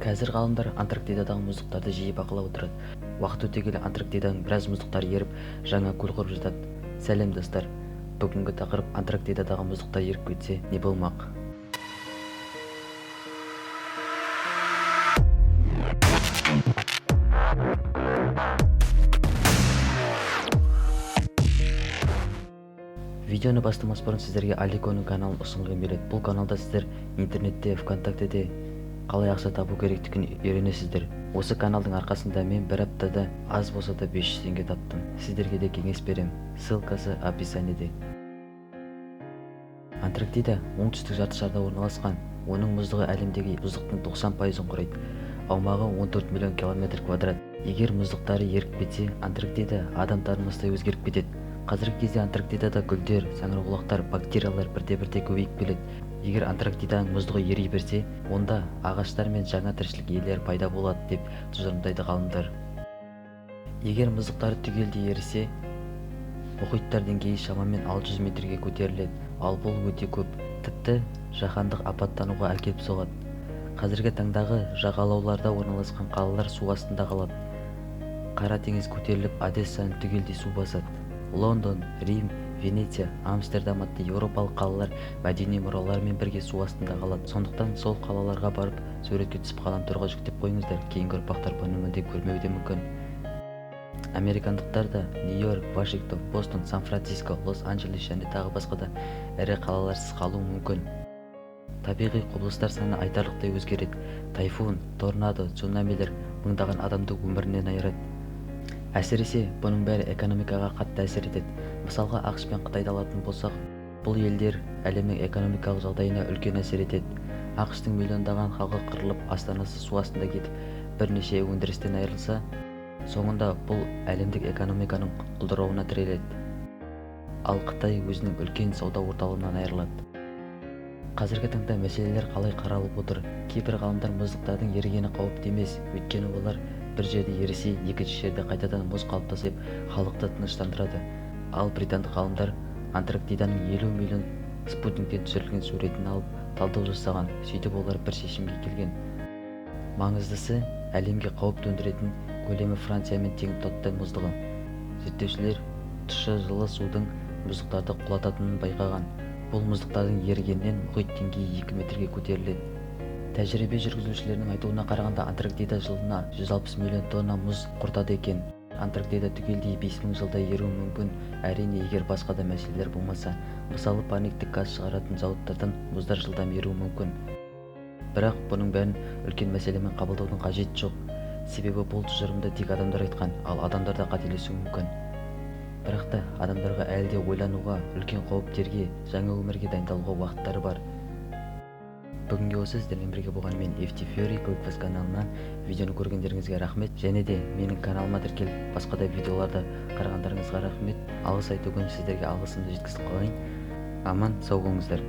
Қазір ғалымдар Антарктидадағы мұздықтарды жиі бақылап отырады. Уақыт өте келе Антарктиданың біраз мұздықтары еріп, жаңа көл құрып жатады. Сәлем достар. Бүгінгі тақырып Антарктидадағы мұздықтар еріп кетсе не болмақ? Видеоны бастамас бұрын сіздерге Аликоның каналын ұсынғым келеді. Бұл каналда сіздер интернетте, ВКонтактеде қалай ақша табу керектігін үйренесіздер. Осы каналдың арқасында мен бір аптада аз болса да 500 теңге таптым. Сіздерге де кеңес берем. Ссылкасы описаниеде. Антарктида оңтүстік жартышарда орналасқан. Оның мұздығы әлемдегі мұздықтың 90%-ын құрайды. Аумағы 14 миллион километр квадрат. Егер мұздықтары еріп кетсе, Антарктида адам танымастай өзгеріп кетеді. Қазіргі кезде Антарктидада гүлдер, саңырауқұлақтар, бактериялар бірте-бірте көбейіп келеді. Егер Антарктиданың мұздығы ери берсе, онда ағаштар мен жаңа тіршілік иелері пайда болады деп тұжырымдайды ғалымдар. Егер мұздықтары түгелдей ерісе, мұхиттар деңгейі шамамен 600 метрге көтеріледі, ал бұл өте көп, тіпті жаһандық апаттануға әкеліп соғады. Қазіргі таңдағы жағалауларда орналасқан қалалар су астында қалады. Қара теңіз көтеріліп, Одессаны түгелдей су басады. Лондон, Рим, Венеция, Амстердам атты еуропалық қалалар мәдени мұралармен бірге су астында қалады. Сондықтан сол қалаларға барып суретке түсіп ғаламторға жүктеп қойыңыздар. Кейінгі ұрпақтар бұны мүлде көрмеуі де мүмкін. Американдықтар да Нью-Йорк, Вашингтон, Бостон, Сан-Франциско, Лос-Анджелес және тағы басқа да ірі қалаларсыз қалуы мүмкін. Табиғи құбылыстар саны айтарлықтай өзгереді. Тайфун, торнадо, цунамилер мыңдаған адамды өмірінен айырады. Әсіресе бұның бәрі экономикаға қатты әсер етеді. Мысалға ақш пен Қытайды алатын болсақ, бұл елдер әлемнің экономикалық жағдайына үлкен әсер етеді. ақш-тың миллиондаған халқы қырылып, астанасы су астында кетіп, бірнеше өндірістен айырылса, соңында бұл әлемдік экономиканың құлдырауына тіреледі. Ал Қытай өзінің үлкен сауда орталығынан айырылады. Қазіргі таңда мәселелер қалай қаралып отыр? Кейбір ғалымдар мұздықтардың ерігені қауіпті емес, өйткені олар бір жерде ерісе, екінші жерде қайтадан мұз қалыптасып, халықты тыныштандырады. Ал британдық ғалымдар Антарктиданың 50 миллион спутниктен түсірілген суретін алып, талдау жасаған. Сөйтіп олар бір шешімге келген. Маңыздысы, әлемге қауіп төндіретін көлемі Франциямен тең тұтты мұздығы. Зерттеушілер тұщы жылы судың мұздықтарды құлататынын байқаған. Бұл мұздықтардың ерігеннен мұхит деңгейі 2 метрге көтеріледі. Тәжірибе жүргізушілерінің айтуына қарағанда Антарктида жылына 160 миллион тонна мұз құртады екен. Антарктида түгелдей 5000 жылда еруі мүмкін, әрине егер басқа да мәселелер болмаса. Мысалы, парниктік газ шығаратын зауыттардан мұздар жылдам еруі мүмкін. Бірақ бұның бәрін үлкен мәселемен қабылдаудың қажеті жоқ. Себебі бұл тұжырымды тек адамдар айтқан, ал адамдар да қателесуі мүмкін. Бірақ та адамдарға әлі де ойлануға, үлкен қауіптерге, жаңа өмірге дайындалуға уақыттары бар. Бүгінге осы сіздермен бірге болған мен FT Fury Көкбас каналынан. Видеоны көргендеріңізге рахмет, және де менің каналыма тіркеліп басқа да видеоларды қарағандарыңызға рахмет. Алғыс айту күні сіздерге алғысымды жеткізіп қалайын. Аман сау болыңыздар.